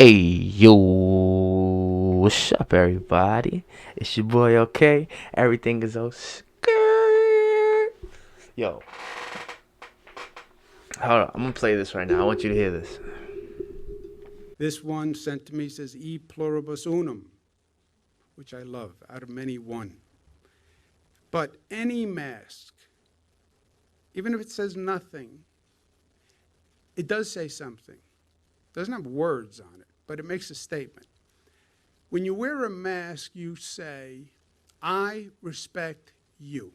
Hey, yo, what's up, everybody? It's your boy, OK. Everything is skirt. Yo, hold on. I'm gonna play this right now. I want you to hear this. This one sent to me says, E pluribus unum, which I love, out of many one. But any mask, even if it says nothing, it does say something. It doesn't have words on it, but it makes a statement. When you wear a mask, you say, I respect you.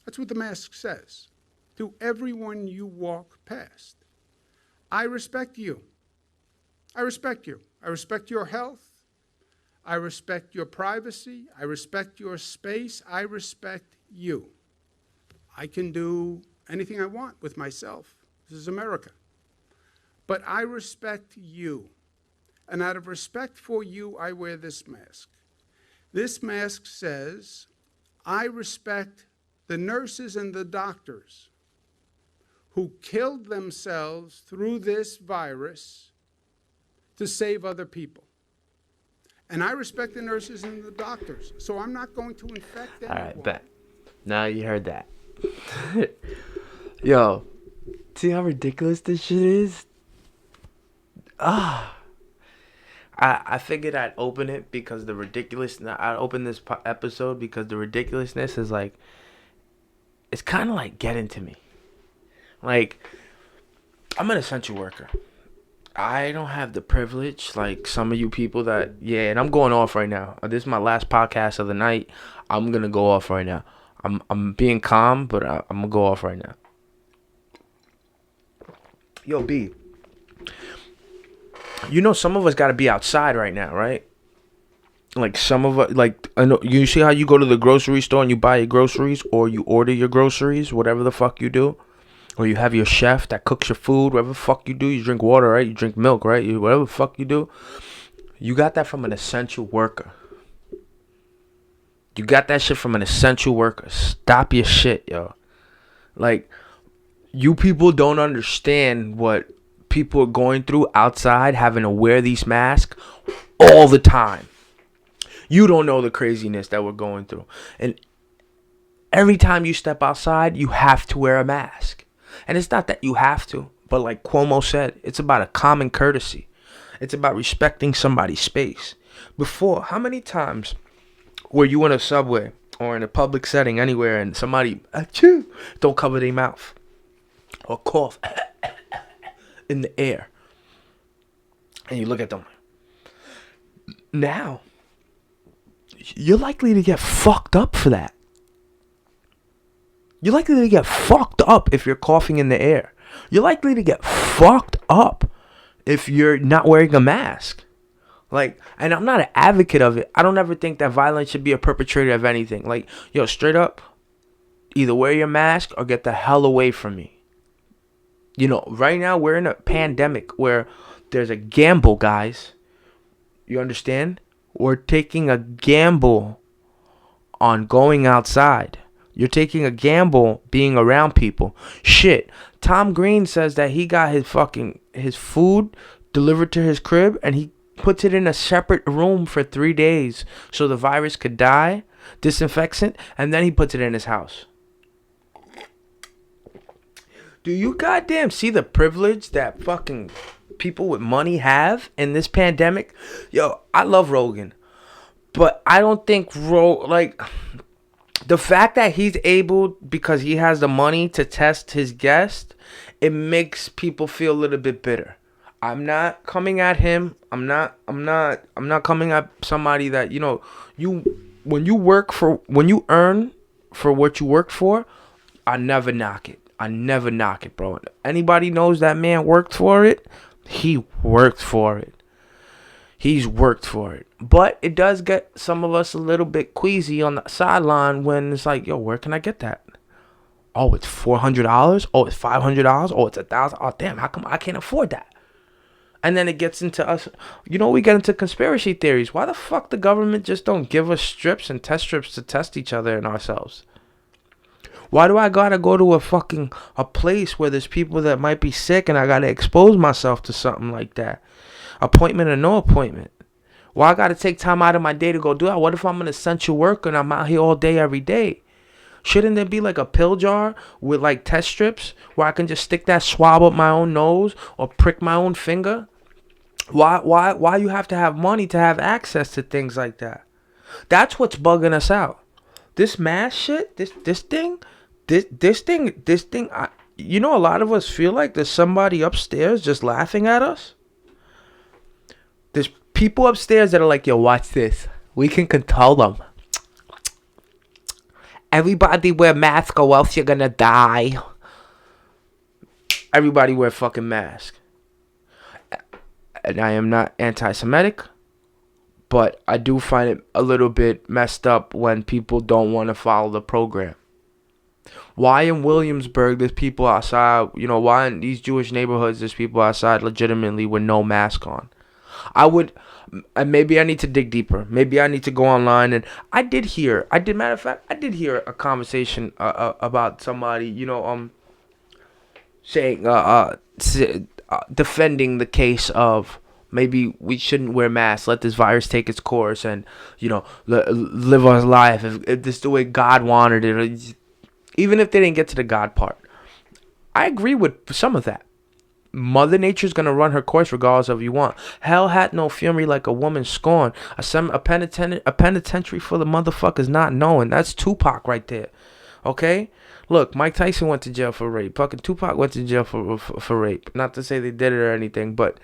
That's what the mask says to everyone you walk past. I respect you. I respect you. I respect your health. I respect your privacy. I respect your space. I respect you. I can do anything I want with myself. This is America. But I respect you. And out of respect for you, I wear this mask. This mask says, I respect the nurses and the doctors who killed themselves through this virus to save other people. And I respect the nurses and the doctors, so I'm not going to infect anyone. All right, bet. Now you heard that. Yo, see how ridiculous this shit is? I figured I'd open it because the ridiculousness. I'd open this episode because the ridiculousness is like, it's kind of like getting to me. Like, I'm an essential worker. I don't have the privilege like some of you people that, yeah, and I'm going off right now. This is my last podcast of the night. I'm going to go off right now. I'm being calm, but I'm going to go off right now. Yo, B. You know, some of us got to be outside right now, right? Like some of us, like, I know, you see how you go to the grocery store and you buy your groceries, or you order your groceries, whatever the fuck you do. Or you have your chef that cooks your food, whatever the fuck you do. You drink water, right? You drink milk, right? Whatever the fuck you do. You got that from an essential worker. You got that shit from an essential worker. Stop your shit, yo. Like, you people don't understand what people are going through outside having to wear these masks all the time. You don't know the craziness that we're going through. And every time you step outside, you have to wear a mask. And it's not that you have to, but like Cuomo said, it's about a common courtesy. It's about respecting somebody's space. Before, how many times were you in a subway or in a public setting anywhere and somebody achoo, don't cover their mouth or cough in the air, and you look at them? Now, you're likely to get fucked up for that. You're likely to get fucked up if you're coughing in the air. You're likely to get fucked up if you're not wearing a mask. Like, and I'm not an advocate of it. I don't ever think that violence should be a perpetrator of anything. Like, yo, straight up, either wear your mask or get the hell away from me. You know, right now we're in a pandemic where there's a gamble, guys. You understand? We're taking a gamble on going outside. You're taking a gamble being around people. Shit. Tom Green says that he got his food delivered to his crib and he puts it in a separate room for 3 days so the virus could die, disinfects it, and then he puts it in his house. Do you goddamn see the privilege that fucking people with money have in this pandemic? Yo, I love Rogan, but I don't think the fact that he's able, because he has the money to test his guest, it makes people feel a little bit bitter. I'm not coming at him. I'm not coming at somebody that, when you earn for what you work for, I never knock it, bro. Anybody knows that man worked for it. He worked for it. He's worked for it. But it does get some of us a little bit queasy on the sideline when it's like, yo, where can I get that? Oh, it's $400? Oh, it's $500? Oh, it's $1,000? Oh, damn, how come I can't afford that? And then it gets into us. We get into conspiracy theories. Why the fuck the government just don't give us strips and test strips to test each other and ourselves? Why do I gotta go to a place where there's people that might be sick and I gotta expose myself to something like that? Appointment or no appointment. Why I gotta take time out of my day to go do that? What if I'm an essential worker and I'm out here all day every day? Shouldn't there be like a pill jar with like test strips where I can just stick that swab up my own nose or prick my own finger? Why you have to have money to have access to things like that? That's what's bugging us out. This mask shit, this thing, you know, a lot of us feel like there's somebody upstairs just laughing at us. There's people upstairs that are like, yo, watch this. We can control them. Everybody wear mask or else you're gonna die. Everybody wear fucking mask. And I am not anti-Semitic, but I do find it a little bit messed up when people don't want to follow the program. Why in Williamsburg there's people outside, you know, why in these Jewish neighborhoods there's people outside legitimately with no mask on? Maybe I need to dig deeper. Maybe I need to go online. And matter of fact, I did hear a conversation about somebody, you know, saying, defending the case of maybe we shouldn't wear masks, let this virus take its course and, you know, live our life if this is the way God wanted it. Even if they didn't get to the God part. I agree with some of that. Mother Nature's gonna run her course regardless of what you want. Hell hath no fury like a woman scorned. A penitentiary for the motherfuckers not knowing. That's Tupac right there. Okay? Look, Mike Tyson went to jail for rape. Fucking Tupac went to jail for rape. Not to say they did it or anything, but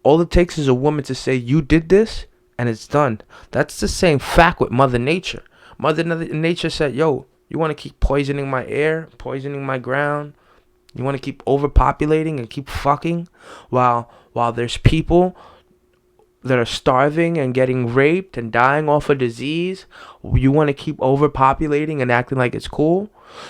all it takes is a woman to say, you did this, and it's done. That's the same fact with Mother Nature. Mother Nature said, yo, you want to keep poisoning my air, poisoning my ground? You want to keep overpopulating and keep fucking while there's people that are starving and getting raped and dying off of disease? You want to keep overpopulating and acting like it's cool?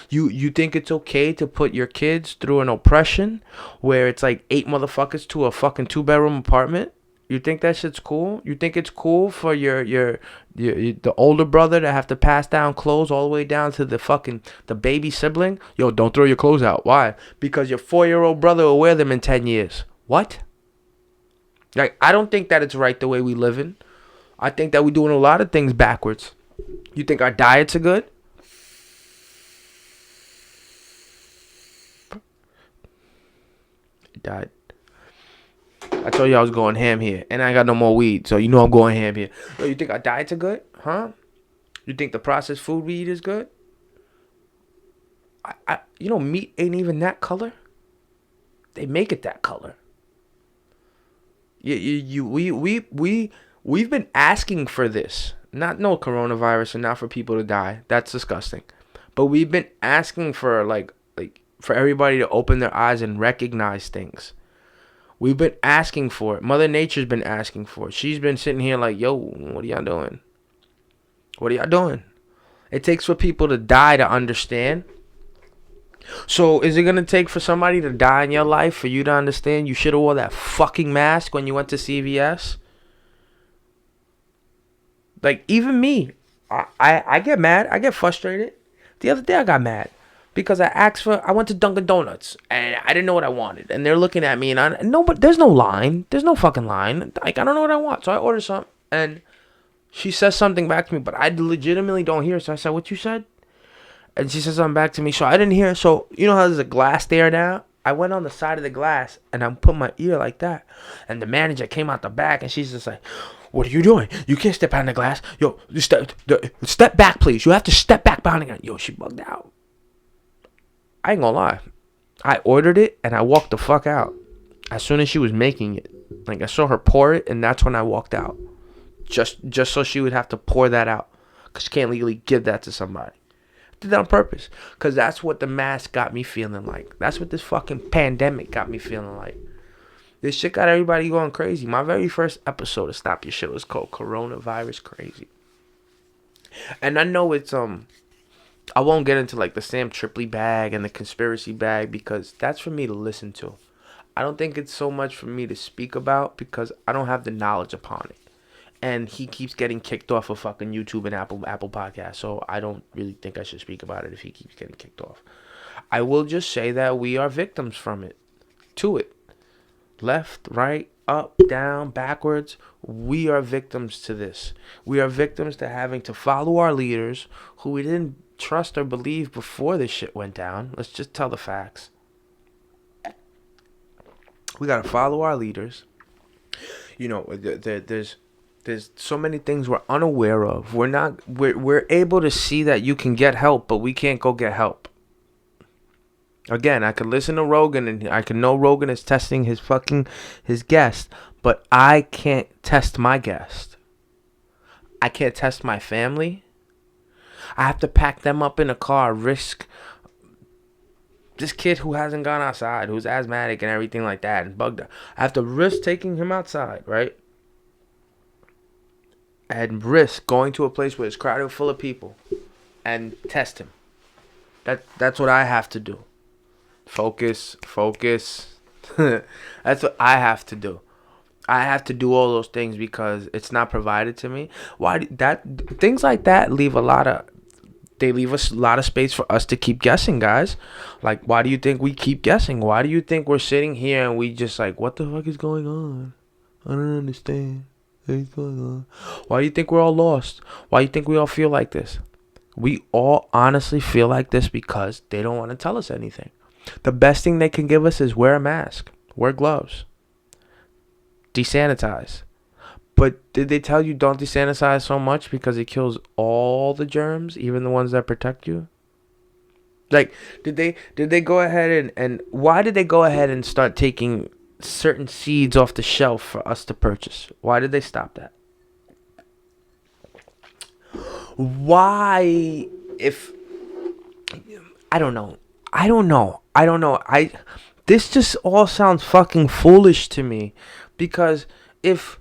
You think it's okay to put your kids through an oppression where it's like 8 motherfuckers to a fucking 2-bedroom apartment? You think that shit's cool? You think it's cool for the older brother to have to pass down clothes all the way down to the baby sibling? Yo, don't throw your clothes out. Why? Because your 4-year-old brother will wear them in 10 years. What? Like, I don't think that it's right the way we living. I think that we're doing a lot of things backwards. You think our diets are good? It died. I told you I was going ham here, and I ain't got no more weed, so you know I'm going ham here. Yo, you think our diets are good? Huh? You think the processed food we eat is good? You know, meat ain't even that color. They make it that color. We've been asking for this. Not no coronavirus and not for people to die. That's disgusting. But we've been asking for like for everybody to open their eyes and recognize things. We've been asking for it. Mother Nature's been asking for it. She's been sitting here like, yo, what are y'all doing? What are y'all doing? It takes for people to die to understand. So is it going to take for somebody to die in your life for you to understand you should have wore that fucking mask when you went to CVS? Like, even me, I get mad. I get frustrated. The other day I got mad because I went to Dunkin' Donuts and I didn't know what I wanted. And they're looking at me and but there's no line. There's no fucking line. Like, I don't know what I want. So I ordered something and she says something back to me, but I legitimately don't hear. So I said, what you said? And she said something back to me. So I didn't hear. So you know how there's a glass there now? I went on the side of the glass and I put my ear like that. And the manager came out the back and she's just like, what are you doing? You can't step behind the glass. Yo, step back, please. You have to step back behind the glass. Yo, she bugged out. I ain't gonna lie. I ordered it and I walked the fuck out. As soon as she was making it. Like, I saw her pour it and that's when I walked out. Just so she would have to pour that out. Because she can't legally give that to somebody. I did that on purpose. Because that's what the mask got me feeling like. That's what this fucking pandemic got me feeling like. This shit got everybody going crazy. My very first episode of Stop Your Shit was called Coronavirus Crazy. And I know it's, I won't get into like the Sam Tripoli bag and the conspiracy bag because that's for me to listen to. I don't think it's so much for me to speak about because I don't have the knowledge upon it. And he keeps getting kicked off of fucking YouTube and Apple Podcasts. So I don't really think I should speak about it if he keeps getting kicked off. I will just say that we are victims to it. left, right, up, down, backwards. We are victims to this. We are victims to having to follow our leaders who we didn't trust or believe before this shit went down. Let's just tell the facts. We gotta follow our leaders. You know, there's so many things we're unaware of. We're able to see that you can get help, but we can't go get help. Again, I could listen to Rogan and I can know Rogan is testing his guest, but I can't test my guest. I can't test my family. I have to pack them up in a car, risk this kid who hasn't gone outside, who's asthmatic and everything like that, and bugged out. I have to risk taking him outside, right? And risk going to a place where it's crowded full of people and test him. That's what I have to do. Focus. That's what I have to do. I have to do all those things because it's not provided to me. Things like that leave us a lot of space for us to keep guessing, guys. Like, why do you think we keep guessing? Why do you think we're sitting here and we just like, what the fuck is going on? I don't understand. What's going on? Why do you think we're all lost? Why do you think we all feel like this? We all honestly feel like this because they don't want to tell us anything. The best thing they can give us is wear a mask, wear gloves, desanitize. But did they tell you don't desanitize so much because it kills all the germs, even the ones that protect you? Like, did they go ahead and why did they go ahead and start taking certain seeds off the shelf for us to purchase? Why did they stop that? Why, if I don't know. This just all sounds fucking foolish to me, because if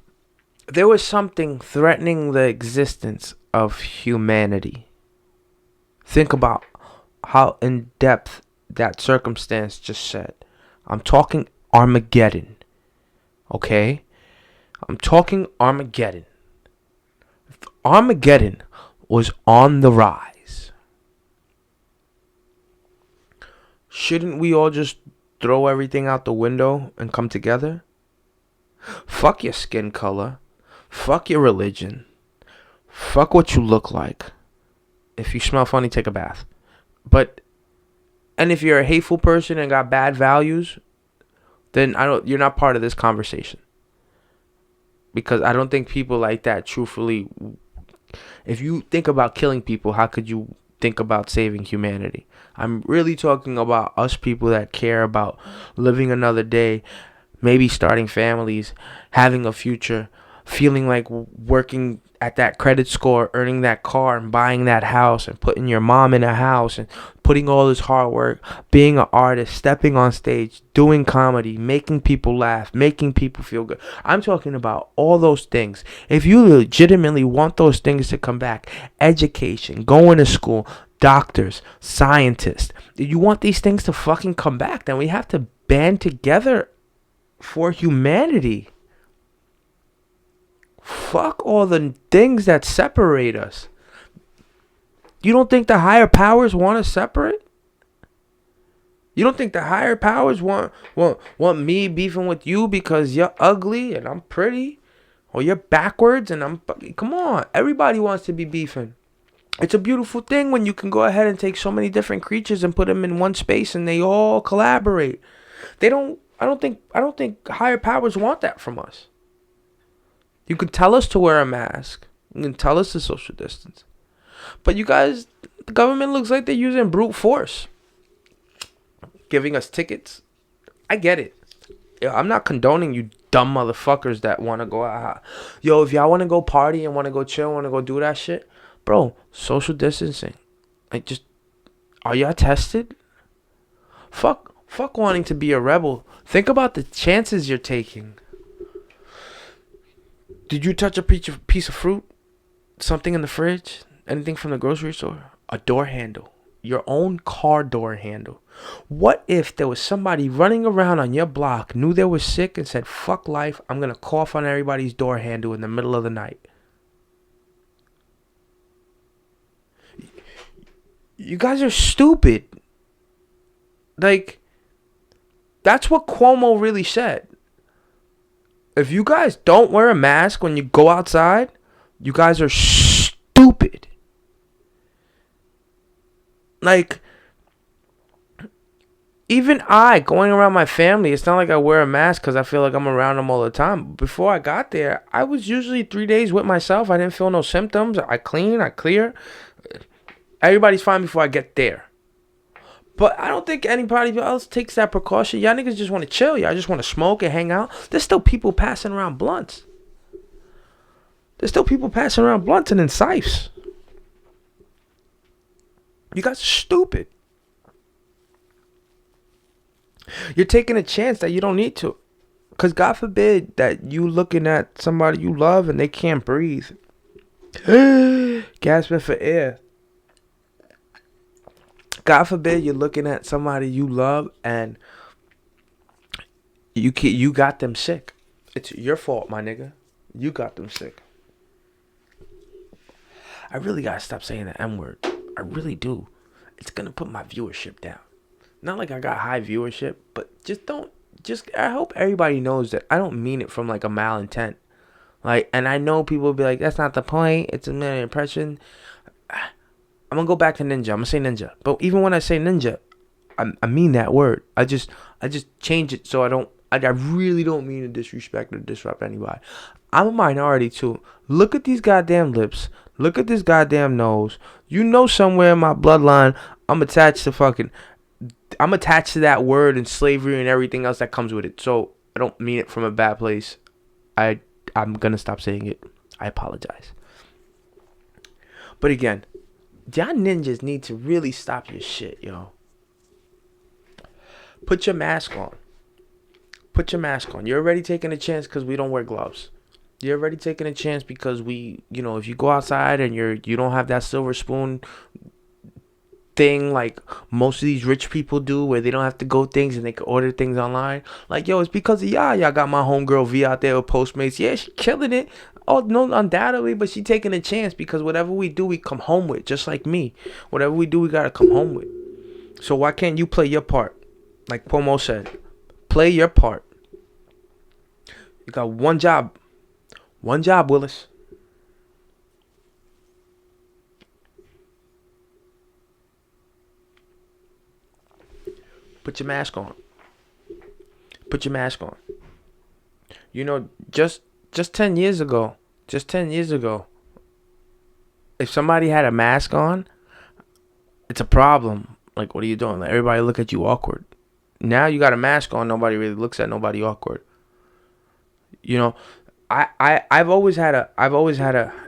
there was something threatening the existence of humanity, think about how in depth that circumstance just said. I'm talking Armageddon. Okay? I'm talking Armageddon. If Armageddon was on the rise, shouldn't we all just throw everything out the window and come together? Fuck your skin color. Fuck your religion. Fuck what you look like. If you smell funny, take a bath. And if you're a hateful person and got bad values, then you're not part of this conversation. Because I don't think people like that truthfully. If you think about killing people, how could you think about saving humanity? I'm really talking about us people that care about living another day, maybe starting families, having a future, feeling like working at that credit score, earning that car and buying that house and putting your mom in a house and putting all this hard work, being an artist, stepping on stage, doing comedy, making people laugh, making people feel good. I'm talking about all those things. If you legitimately want those things to come back, education, going to school, doctors, scientists, if you want these things to fucking come back, then we have to band together for humanity. Fuck all the things that separate us. You don't think the higher powers want to separate? You don't think the higher powers want me beefing with you because you're ugly and I'm pretty? Or you're backwards and I'm... Come on. Everybody wants to be beefing. It's a beautiful thing when you can go ahead and take so many different creatures and put them in one space and they all collaborate. I don't think higher powers want that from us. You could tell us to wear a mask. You can tell us to social distance. But you guys, the government looks like they're using brute force. Giving us tickets. I get it. I'm not condoning you dumb motherfuckers that want to go out. Yo, if y'all want to go party and want to go chill, want to go do that shit, bro, social distancing. Like, just, are y'all tested? Fuck wanting to be a rebel. Think about the chances you're taking. Did you touch a piece of fruit? Something in the fridge? Anything from the grocery store? A door handle. Your own car door handle. What if there was somebody running around on your block, knew they were sick, and said, fuck life, I'm going to cough on everybody's door handle in the middle of the night? You guys are stupid. Like, that's what Cuomo really said. If you guys don't wear a mask when you go outside, you guys are stupid. Like, even I, going around my family, it's not like I wear a mask because I feel like I'm around them all the time. Before I got there, I was usually 3 days with myself. I didn't feel no symptoms. I clean, I clear. Everybody's fine before I get there. But I don't think anybody else takes that precaution. Y'all niggas just want to chill. Y'all just want to smoke and hang out. There's still people passing around blunts. And in sipes. You guys are stupid. You're taking a chance that you don't need to. Because God forbid that you looking at somebody you love and they can't breathe. Gasping for air. God forbid you're looking at somebody you love and you got them sick. It's your fault, my nigga. You got them sick. I really gotta stop saying the M-word. I really do. It's gonna put my viewership down. Not like I got high viewership, but I hope everybody knows that I don't mean it from like a malintent. Like, and I know people will be like, that's not the point. It's a minute impression. I'm gonna go back to ninja. I'm gonna say ninja. But even when I say ninja, I mean that word. I just change it so I really don't mean to disrespect or disrupt anybody. I'm a minority too. Look at these goddamn lips. Look at this goddamn nose. You know somewhere in my bloodline, I'm attached to that word and slavery and everything else that comes with it. So I don't mean it from a bad place. I'm gonna stop saying it. I apologize. But again, y'all ninjas need to really stop your shit, yo. Put your mask on. You're already taking a chance because we don't wear gloves. You're already taking a chance because if you go outside and you don't have that silver spoon thing like most of these rich people do, where they don't have to go things and they can order things online. Like, yo, it's because of y'all got my homegirl V out there with Postmates. Yeah, she killing it. Oh, no, undoubtedly, but she taking a chance because whatever we do, we come home with. Just like me. Whatever we do, we got to come home with. So why can't you play your part? Like Pomo said, play your part. You got one job. One job, Willis. Put your mask on. You know, just 10 years ago, if somebody had a mask on, it's a problem. Like, what are you doing? Like, everybody look at you awkward. Now you got a mask on, nobody really looks at nobody awkward. You know, I've always had a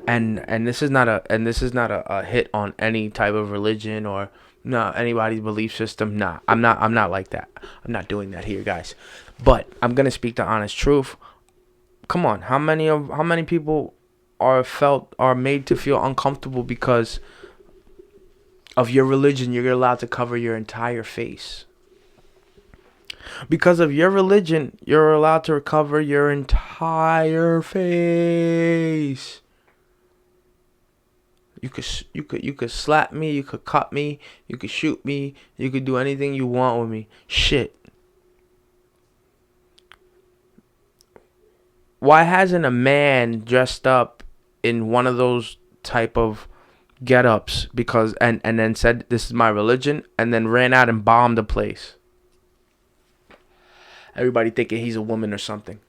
and this is not a hit on any type of religion or anybody's belief system. I'm not like that. I'm not doing that here, guys. But I'm gonna speak the honest truth. Come on, how many people are made to feel uncomfortable because of your religion? You're allowed to cover your entire face. Because of your religion, you're allowed to cover your entire face. You could slap me, you could cut me, you could shoot me, you could do anything you want with me. Shit. Why hasn't a man dressed up in one of those type of get-ups and then said this is my religion and then ran out and bombed the place? Everybody thinking he's a woman or something.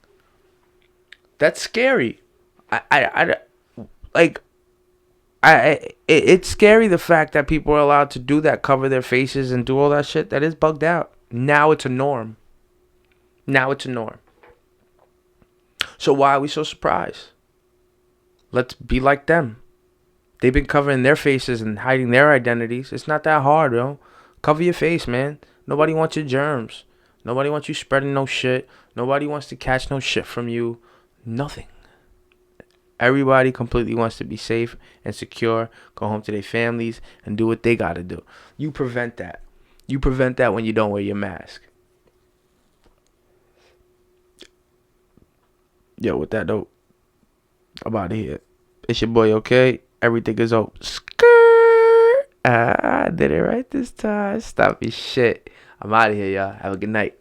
That's scary. It's scary the fact that people are allowed to do that, cover their faces and do all that shit. That is bugged out. Now it's a norm. So why are we so surprised? Let's be like them. They've been covering their faces and hiding their identities. It's not that hard, yo. Cover your face, man. Nobody wants your germs. Nobody wants you spreading no shit. Nobody wants to catch no shit from you. Nothing. Everybody completely wants to be safe and secure, go home to their families, and do what they gotta do. You prevent that. You prevent that when you don't wear your mask. Yo, with that though, I'm out of here. It's your boy, OK? Everything is over. I did it right this time. Stop your shit. I'm out of here, y'all. Have a good night.